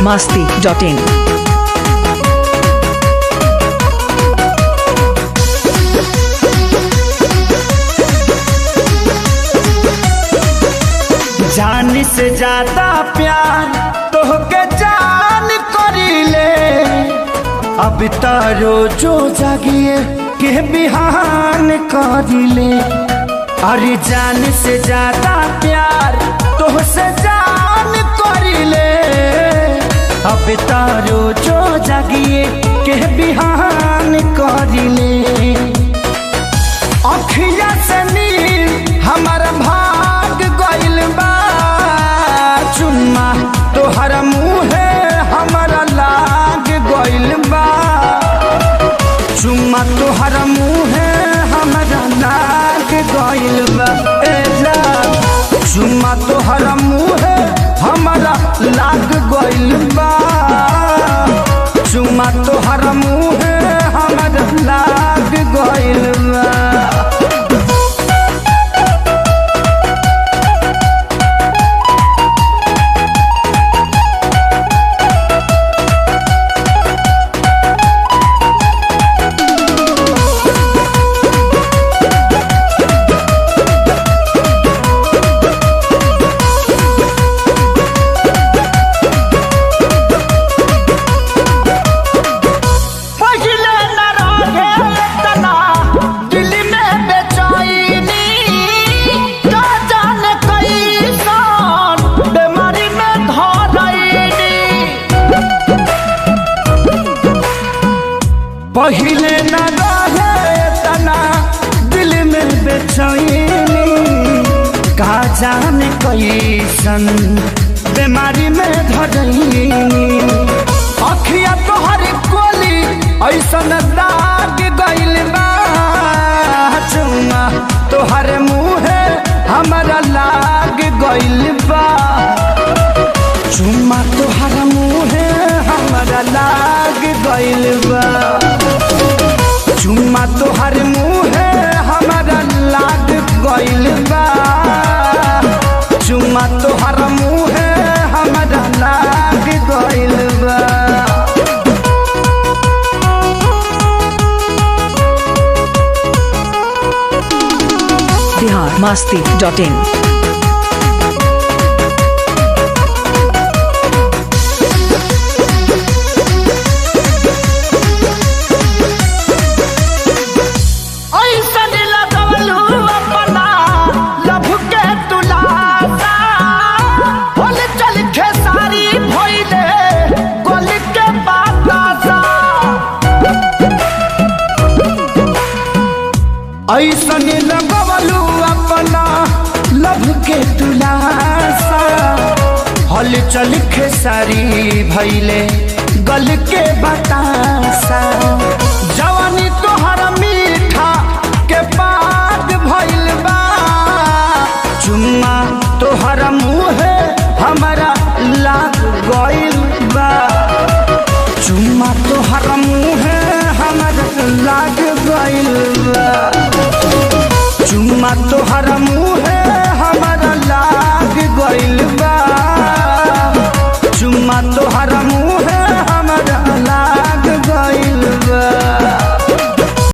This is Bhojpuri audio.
biharmasti.in। जान से ज्यादा प्यार तोहके जान करीले, अब तारो जो जागिए के बिहान करीले। अरे जान से ज्यादा प्यार तोहसे जान करीले, अब तारो जो जागिए के बिहान करीले। अखिया से नील हमारा भाग गइल बा, चुम्मा तोहर मुँहे हमारा लाग गइल बा, चुम्मा तोहर मुँहे हमारा लाग गइल बा। चुम्मा तोहर मुँहे हमारा लाग गइल बा, चुम्मा तोहर मुँहे हमारा लाग गइल बा। पहिले न रहे तना दिल में बेचैनी, का जाने कैसन बीमारी में धरैनी। अखिया तोहर कोली ऐसन दाग गइल बा, चुम्मा तोहर मुँहे हमारा लाग गइल बा, चुम्मा तोहर मुँहे हमारा लाग गइल बा, चुम्मा तोहर मुँहे हमारा लाग गइल बा, चुम्मा तोहर मुँहे हमारा लाग गइल बा। biharmasti.in। ऐसन लगवलू अपना लभ के तुलासा, हल चल खेसारी भैले गल के बतासा। जवानी तोहर मीठा के पात भइल बा, चुम्मा तोहर मुँहे हमारा लाग गइल बा, चुम्मा तोहर मुँहे हमारा लाग गइल बा, चुम्मा तोहर